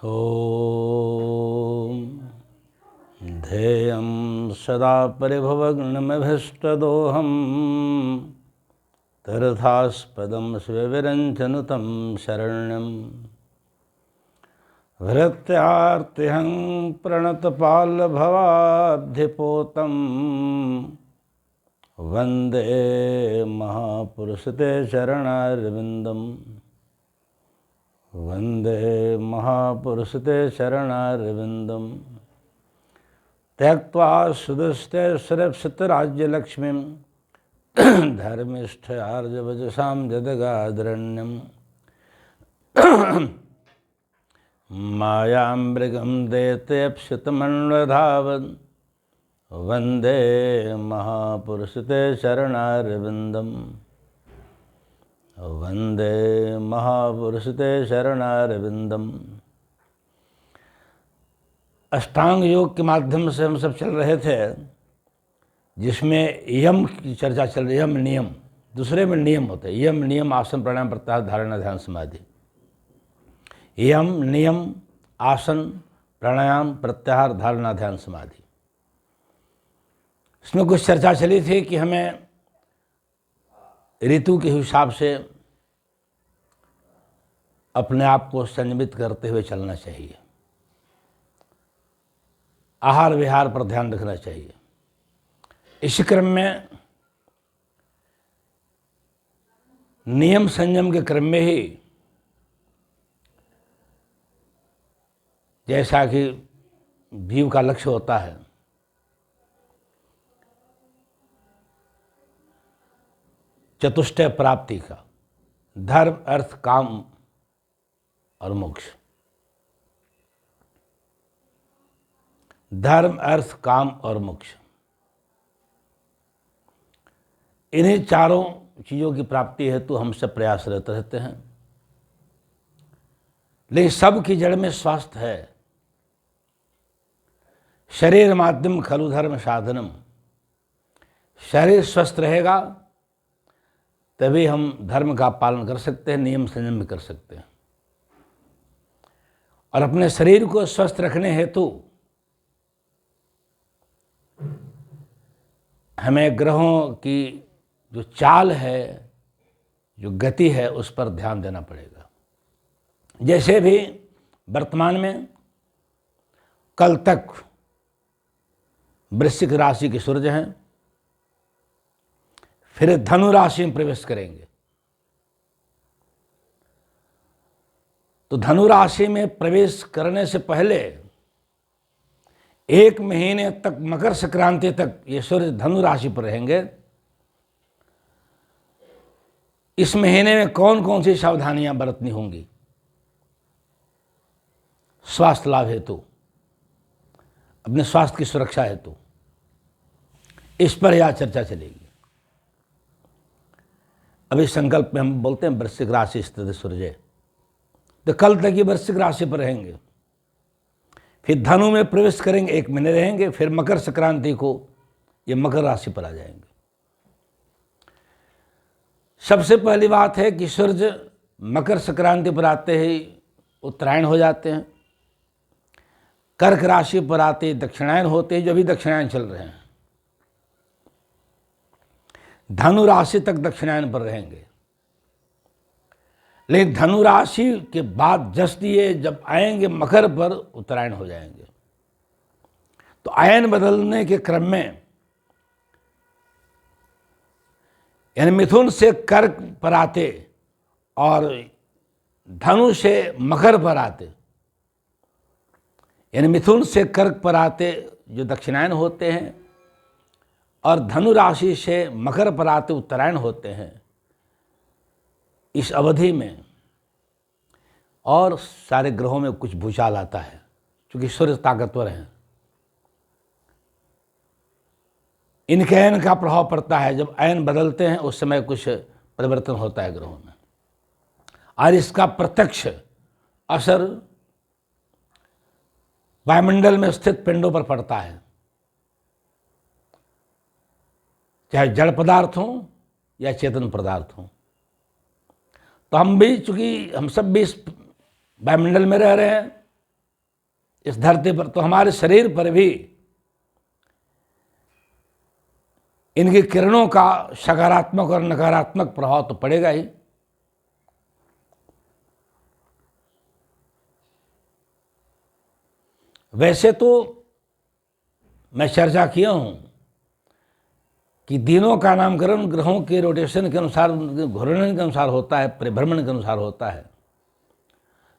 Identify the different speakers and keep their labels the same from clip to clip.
Speaker 1: ॐ ध्येयं सदा परिभवग्नमभीष्टदोहं तीर्थास्पदं शिवविरञ्चनुतं शरण्यं भृत्यार्तिहं प्रणतपालभवाब्धिपोतं वन्दे महापुरुषते शरणारविन्दम् वन्दे महापुरुषते शरणारविन्दम् त्यक्त्वा सुदुष्टे सुरक्षितराज्यलक्ष्मीं धर्मिष्ठयार्जवचसां जदगादरण्यं मायामृगं दैत्यप्सितमन्वधावन् वन्दे महापुरुषते शरणारविन्दम् वन्दे महापुरुषते शरणारविन्दम्। अष्टांग योग के माध्यम से हम सब चल रहे थे, जिसमें यम की चर्चा चल रही है। यम नियम, दूसरे में नियम होते हैं। यम नियम आसन प्राणायाम प्रत्याहार धारणा ध्यान समाधि। यम नियम आसन प्राणायाम प्रत्याहार धारणा ध्यान समाधि। इसमें कुछ चर्चा चली थी कि हमें ऋतु के हिसाब से अपने आप को संयमित करते हुए चलना चाहिए। आहार विहार पर ध्यान रखना चाहिए। इस क्रम में नियम संयम के क्रम में ही, जैसा कि जीव का लक्ष्य होता है, चतुष्टय प्राप्ति का, धर्म अर्थ काम और मोक्ष। धर्म अर्थ काम और मोक्ष, इन्हीं चारों चीज़ों की प्राप्ति हेतु हम सब प्रयासरत रहते हैं। लेकिन सब की जड़ में स्वास्थ्य है। शरीर माध्यम खलु धर्म साधनम। शरीर स्वस्थ रहेगा तभी हम धर्म का पालन कर सकते हैं, नियम संयम भी कर सकते हैं। और अपने शरीर को स्वस्थ रखने हेतु हमें ग्रहों की जो चाल है, जो गति है, उस पर ध्यान देना पड़ेगा। जैसे भी वर्तमान में कल तक वृश्चिक राशि के सूर्य हैं, फिर धनु राशि में प्रवेश करेंगे। तो धनु राशि में प्रवेश करने से पहले 1 महीने तक, मकर संक्रांति तक ये सूर्य धनु राशि पर रहेंगे। इस महीने में कौन कौन सी सावधानियां बरतनी होंगी स्वास्थ्य लाभ हेतु, अपने स्वास्थ्य की सुरक्षा हेतु, इस पर यह चर्चा चलेगी। अभी संकल्प में हम बोलते हैं वृश्चिक राशि स्थित सूर्य, तो कल तक ये वृश्चिक राशि पर रहेंगे। फिर धनु में प्रवेश करेंगे, 1 महीने रहेंगे, फिर मकर संक्रांति को ये मकर राशि पर आ जाएंगे। सबसे पहली बात है कि सूर्य मकर संक्रांति पर आते ही उत्तरायण हो जाते हैं। कर्क राशि पर आते ही दक्षिणायन होते हैं, जो भी दक्षिणायन चल रहे हैं। धनु राशि तक दक्षिणायन पर रहेंगे। लेकिन धनु राशि के बाद जस्ट ये जब आएंगे मकर पर, उत्तरायण हो जाएंगे। तो आयन बदलने के क्रम में, यानी मिथुन से कर्क पर आते और धनु से मकर पर आते, यानी मिथुन से कर्क पर आते जो दक्षिणायन होते हैं, और धनु राशि से मकर पर आते उत्तरायण होते हैं। इस अवधि में और सारे ग्रहों में कुछ भूचाल आता है, क्योंकि सूर्य ताकतवर हैं। इनके अयन का प्रभाव पड़ता है। जब अयन बदलते हैं उस समय कुछ परिवर्तन होता है ग्रहों में, और इसका प्रत्यक्ष असर वायुमंडल में स्थित पिंडों पर पड़ता है, चाहे जड़ पदार्थ हों या चेतन पदार्थ हों। तो हम भी, चूंकि हम सब भी इस वायुमंडल में रह रहे हैं, इस धरती पर, तो हमारे शरीर पर भी इनकी किरणों का सकारात्मक और नकारात्मक प्रभाव तो पड़ेगा ही। वैसे तो मैं चर्चा किया हूं कि दिनों का नामकरण ग्रहों के रोटेशन के अनुसार, घूर्णन के अनुसार होता है, परिभ्रमण के अनुसार होता है,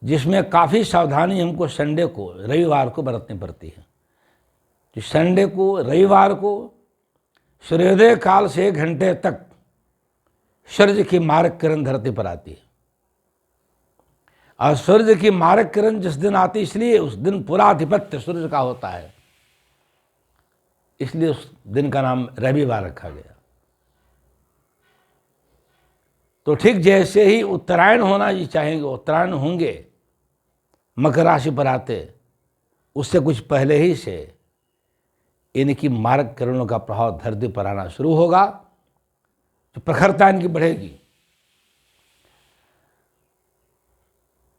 Speaker 1: जिसमें काफ़ी सावधानी हमको संडे को, रविवार को बरतनी पड़ती है। तो संडे को, रविवार को सूर्योदय काल से 1 घंटे तक सूर्य की मारक किरण धरती पर आती है, और सूर्य की मारक किरण जिस दिन आती है, इसलिए उस दिन पूरा आधिपत्य सूर्य का होता है, इसलिए उस दिन का नाम रविवार रखा गया। तो ठीक जैसे ही उत्तरायण होना ही चाहेंगे, उत्तरायण होंगे मकर राशि पर आते, उससे कुछ पहले ही से इनकी मारक किरणों का प्रभाव धरती पर आना शुरू होगा, तो प्रखरता इनकी बढ़ेगी।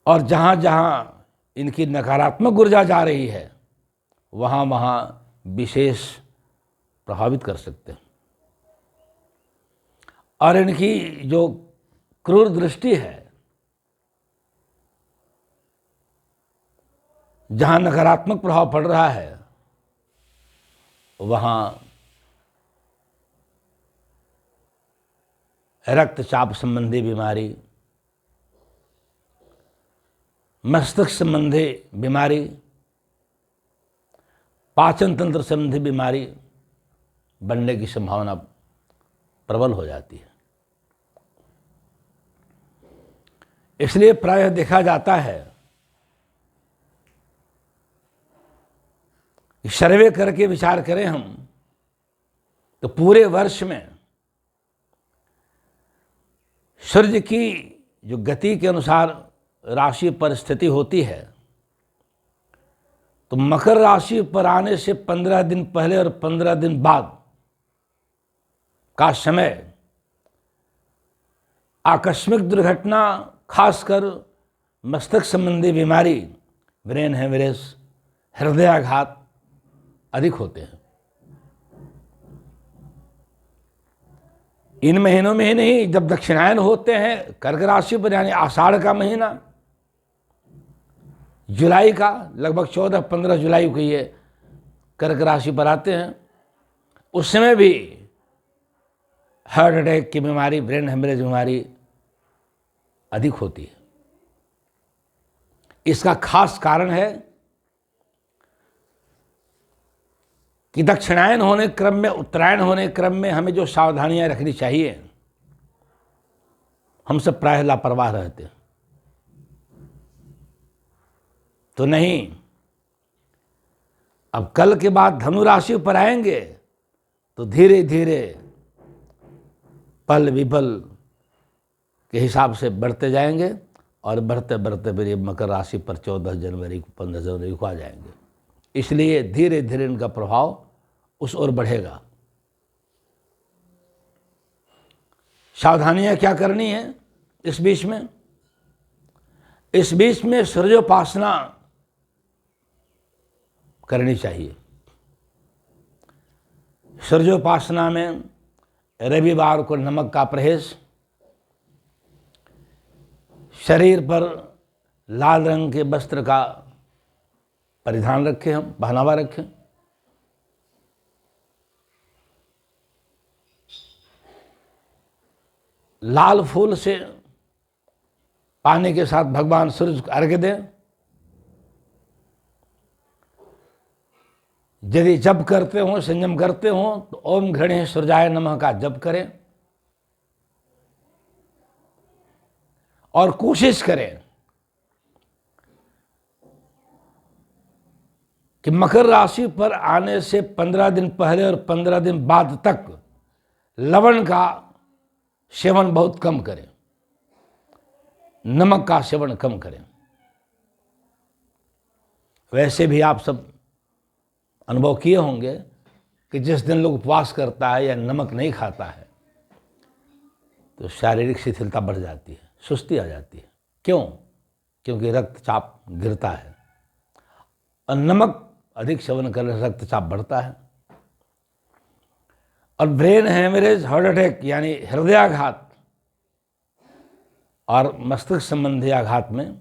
Speaker 1: और जहाँ जहाँ इनकी नकारात्मक ऊर्जा जा रही है, वहाँ वहाँ विशेष प्रभावित कर सकते हैं। और इनकी जो क्रूर दृष्टि है, जहाँ नकारात्मक प्रभाव पड़ रहा है, वहाँ रक्तचाप संबंधी बीमारी, मस्तिष्क संबंधी बीमारी, पाचन तंत्र संबंधी बीमारी बनने की संभावना प्रबल हो जाती है। इसलिए प्रायः देखा जाता है कि सर्वे करके विचार करें हम, तो पूरे वर्ष में सूर्य की जो गति के अनुसार राशि पर स्थिति होती है, तो मकर राशि पर आने से 15 दिन पहले और 15 दिन बाद का समय आकस्मिक दुर्घटना, खासकर मस्तिष्क संबंधी बीमारी, ब्रेन हेमरेज, हृदयाघात अधिक होते हैं। इन महीनों में ही नहीं, जब दक्षिणायन होते हैं कर्क राशि पर, यानी आषाढ़ का महीना, जुलाई का लगभग 14-15 जुलाई को ये कर्क राशि पर आते हैं, उस समय भी हार्ट अटैक की बीमारी, ब्रेन हेमरेज बीमारी अधिक होती है। इसका खास कारण है कि दक्षिणायन होने क्रम में, उत्तरायण होने क्रम में हमें जो सावधानियां रखनी चाहिए, हम सब प्रायः लापरवाह रहते हैं। तो नहीं, अब कल के बाद धनु राशि पर आएंगे तो धीरे धीरे पल विपल के हिसाब से बढ़ते जाएंगे, और बढ़ते बढ़ते फिर ये मकर राशि पर 14 जनवरी को, 15 जनवरी को आ जाएंगे। इसलिए धीरे धीरे इनका प्रभाव उस ओर बढ़ेगा। सावधानियां क्या करनी है इस बीच में? इस बीच में सूर्योपासना करनी चाहिए। सूर्योपासना में रविवार को नमक का परहेज, शरीर पर लाल रंग के वस्त्र का परिधान रखें, हम पहनावा रखें, लाल फूल से पानी के साथ भगवान सूर्य को अर्घ्य दें। यदि जप करते हो, संयम करते हो, तो ओम घृणे सूर्याय नमः का जप करें, और कोशिश करें कि मकर राशि पर आने से 15 दिन पहले और 15 दिन बाद तक लवण का सेवन बहुत कम करें, नमक का सेवन कम करें। वैसे भी आप सब अनुभव किए होंगे कि जिस दिन लोग उपवास करता है या नमक नहीं खाता है, तो शारीरिक शिथिलता बढ़ जाती है, सुस्ती आ जाती है। क्यों? क्योंकि रक्तचाप गिरता है, और नमक अधिक सेवन करने से रक्तचाप बढ़ता है। और ब्रेन हेमरेज, हार्ट अटैक यानी हृदयाघात और मस्तिष्क संबंधी आघात में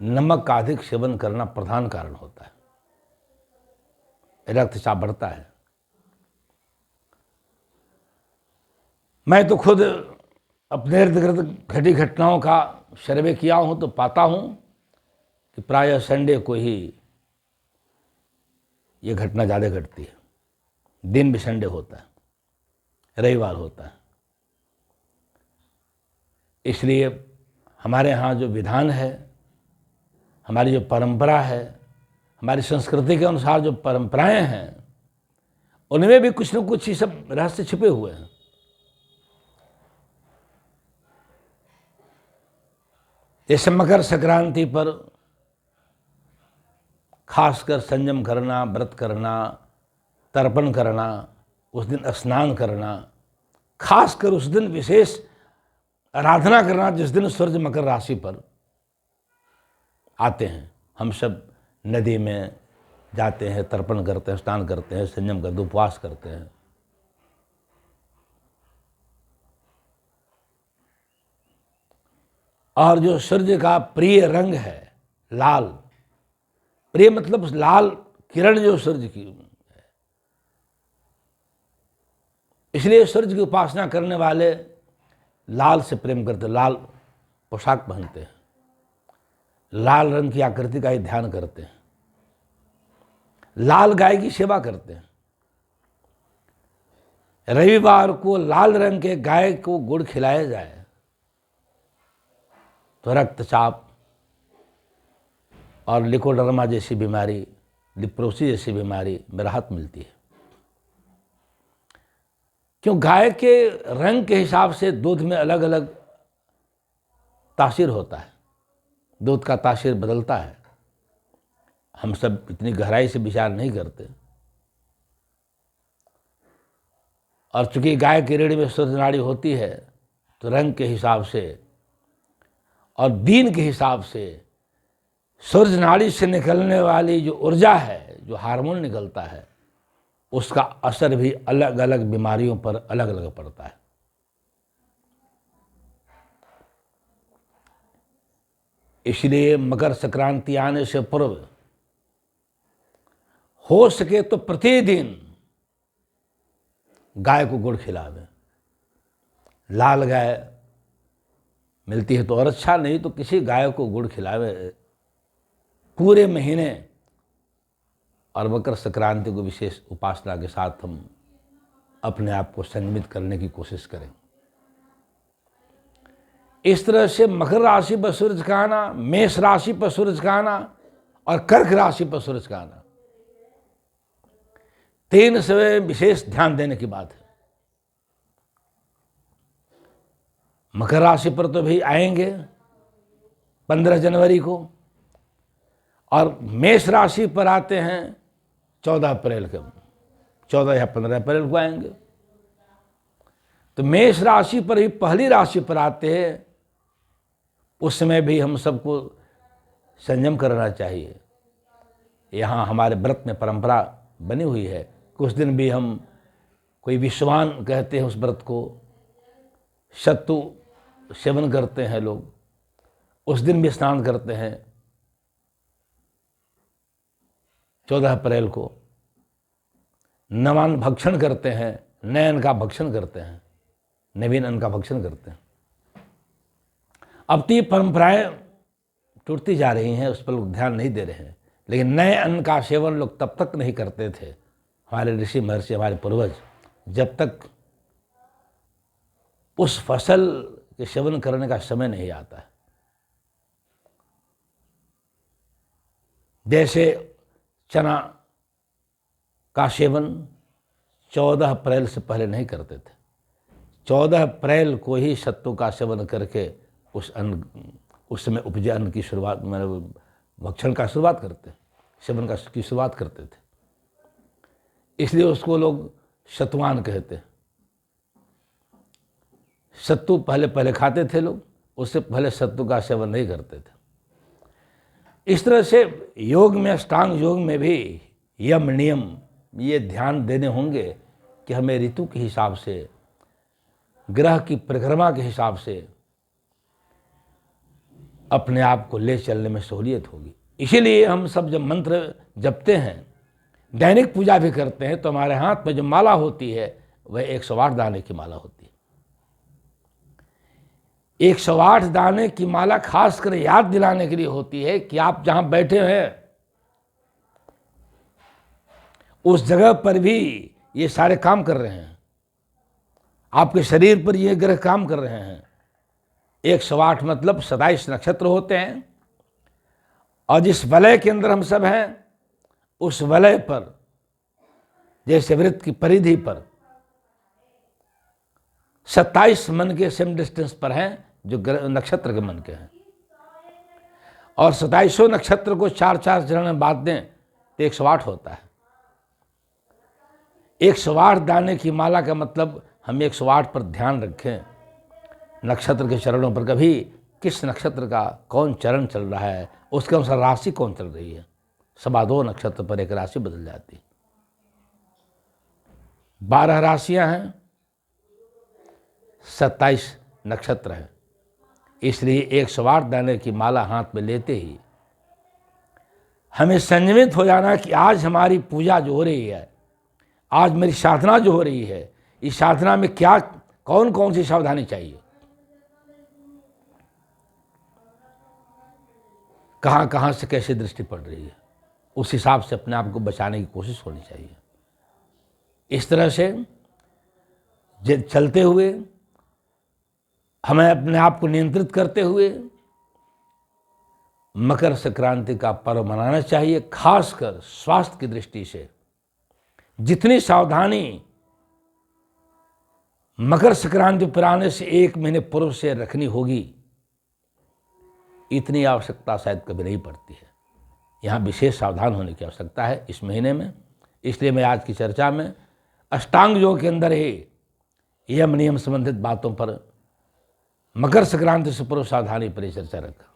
Speaker 1: नमक का अधिक सेवन करना प्रधान कारण होता है, रक्तचाप बढ़ता है। मैं तो खुद अपने इर्द गिर्द घटी घटनाओं का सर्वे किया हूं तो पाता हूं कि प्रायः संडे को ही ये घटना ज़्यादा घटती है। दिन भी संडे होता है, रविवार होता है। इसलिए हमारे यहाँ जो विधान है, हमारी जो परंपरा है, हमारी संस्कृति के अनुसार जो परंपराएं हैं, उनमें भी कुछ न कुछ ये सब रहस्य छिपे हुए हैं। जैसे मकर संक्रांति पर खासकर संयम करना, व्रत करना, तर्पण करना, उस दिन स्नान करना, खासकर उस दिन विशेष आराधना करना जिस दिन सूर्य मकर राशि पर आते हैं। हम सब नदी में जाते हैं, तर्पण करते हैं, स्नान करते हैं, संयम करते, उपवास करते हैं। और जो सूर्य का प्रिय रंग है लाल, प्रिय मतलब लाल किरण जो सूर्य की है, इसलिए सूर्य की उपासना करने वाले लाल से प्रेम करते, लाल पोशाक पहनते हैं, लाल रंग की आकृति का ही ध्यान करते हैं, लाल गाय की सेवा करते हैं। रविवार को लाल रंग के गाय को गुड़ खिलाया जाए तो रक्तचाप और लिकोडर्मा जैसी बीमारी, लिप्रोसी जैसी बीमारी में राहत मिलती है। क्यों? गाय के रंग के हिसाब से दूध में अलग अलग तासीर होता है, दूध का तासीर बदलता है। हम सब इतनी गहराई से विचार नहीं करते। और चूंकि गाय की रीढ़ में शुद्ध नाड़ी होती है तो रंग के हिसाब से और दिन के हिसाब से सूर्य नाड़ी से निकलने वाली जो ऊर्जा है, जो हार्मोन निकलता है, उसका असर भी अलग अलग बीमारियों पर अलग अलग पड़ता है। इसलिए मकर संक्रांति आने से पूर्व हो सके तो प्रतिदिन गाय को गुड़ खिलावे। लाल गाय मिलती है तो और अच्छा, नहीं तो किसी गाय को गुड़ खिलावे पूरे महीने। और मकर संक्रांति को विशेष उपासना के साथ हम अपने आप को संयमित करने की कोशिश करें। इस तरह से मकर राशि पर सूरज का आना, मेष राशि पर सूरज का आना और कर्क राशि पर सूरज का आना, तीन समय विशेष ध्यान देने की बात है। मकर राशि पर तो भी आएंगे 15 जनवरी को, और मेष राशि पर आते हैं 14 अप्रैल को, 14 या 15 अप्रैल को आएंगे। तो मेष राशि पर ही पहली राशि पर आते हैं, उस समय भी हम सबको संयम करना चाहिए। यहाँ हमारे व्रत में परंपरा बनी हुई है, कुछ दिन भी हम कोई विश्वान कहते हैं उस व्रत को, सत्तू सेवन करते हैं लोग, उस दिन भी स्नान करते हैं 14 अप्रैल को, नवान भक्षण करते हैं, नए अन्न का भक्षण करते हैं, नवीन अन्न का भक्षण करते हैं। अब तो ये परंपराएं टूटती जा रही हैं, उस पर लोग ध्यान नहीं दे रहे हैं। लेकिन नए अन्न का सेवन लोग तब तक नहीं करते थे, हमारे ऋषि महर्षि, हमारे पूर्वज, जब तक उस फसल के सेवन करने का समय नहीं आता है। जैसे चना का सेवन 14 अप्रैल से पहले नहीं करते थे, 14 अप्रैल को ही सत्तू का सेवन करके उस समय उपजे अन्न की शुरुआत, मतलब भक्षण का शुरुआत करते, सेवन की शुरुआत करते थे। इसलिए उसको लोग सत्वान कहते हैं। सत्तू पहले खाते थे लोग, उससे पहले सत्तू का सेवन नहीं करते थे। इस तरह से योग में, अष्टांग योग में भी यम नियम ये ध्यान देने होंगे कि हमें ऋतु के हिसाब से, ग्रह की परिक्रमा के हिसाब से अपने आप को ले चलने में सहूलियत होगी। इसीलिए हम सब जब मंत्र जपते हैं, दैनिक पूजा भी करते हैं, तो हमारे हाथ में जो माला होती है वह 108 दाने की माला होती है। 108 दाने की माला खासकर याद दिलाने के लिए होती है कि आप जहां बैठे हैं उस जगह पर भी ये सारे काम कर रहे हैं, आपके शरीर पर ये ग्रह काम कर रहे हैं। 108 मतलब 27 नक्षत्र होते हैं, और जिस वलय के अंदर हम सब हैं उस वलय पर, जैसे वृत्त की परिधि पर 27 मन के सेम डिस्टेंस पर हैं जो नक्षत्र के मन के हैं, और 27 नक्षत्र को 4-4 चरण में बांट दें तो 108 होता है। 108 दाने की माला का मतलब हम 108 पर ध्यान रखें, नक्षत्र के चरणों पर। कभी किस नक्षत्र का कौन चरण चल रहा है, उसके अनुसार राशि कौन चल रही है। 2.25 नक्षत्र पर एक राशि बदल जाती है। 12 राशियां हैं, 27 नक्षत्र हैं। इसलिए 108 दाने की माला हाथ में लेते ही हमें संयमित हो जाना कि आज हमारी पूजा जो हो रही है, आज मेरी साधना जो हो रही है, इस साधना में क्या, कौन कौन सी सावधानी चाहिए, कहाँ कहाँ से कैसे दृष्टि पड़ रही है, उस हिसाब से अपने आप को बचाने की कोशिश होनी चाहिए। इस तरह से चलते हुए हमें अपने आप को नियंत्रित करते हुए मकर संक्रांति का पर्व मनाना चाहिए। खासकर स्वास्थ्य की दृष्टि से जितनी सावधानी मकर संक्रांति पर आने से 1 महीने पूर्व से रखनी होगी, इतनी आवश्यकता शायद कभी नहीं पड़ती है। यहाँ विशेष सावधान होने की आवश्यकता है इस महीने में। इसलिए मैं आज की चर्चा में अष्टांग योग के अंदर ही यम नियम संबंधित बातों पर, मकर संक्रांति से पूर्व सावधानी पर चर्चा रखा।